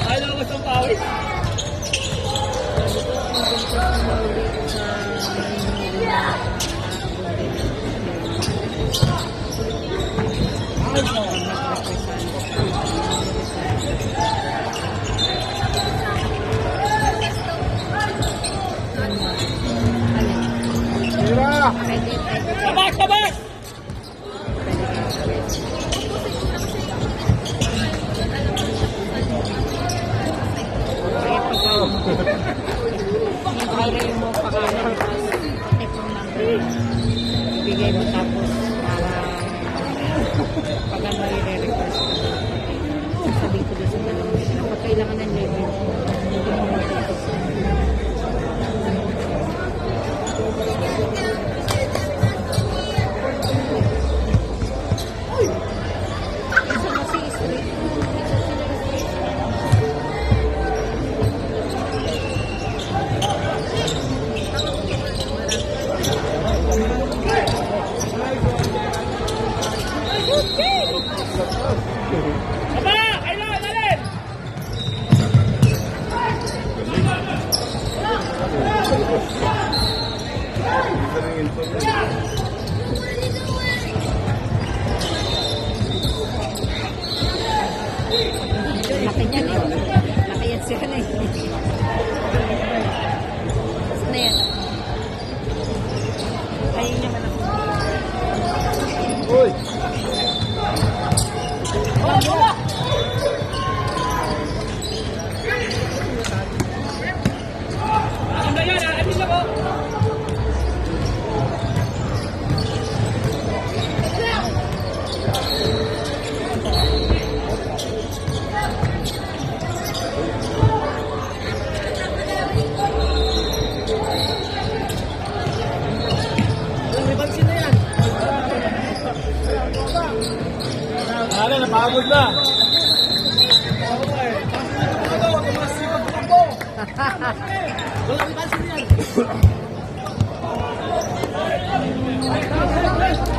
Ay, labas ang pawis. Tabak, tabak! Nag-hire mo pa ka ibigay mo tapos para pag ano i-request ko sabihin ko doon sa dalawang sila pag kailangan ng level hindi mo mag-request laki niyan eh. Laki yan siya na eh. Saan na yan? Ayun naman ako. Uy! Ano na yan? Amin ako! Ano, napagod na. Wala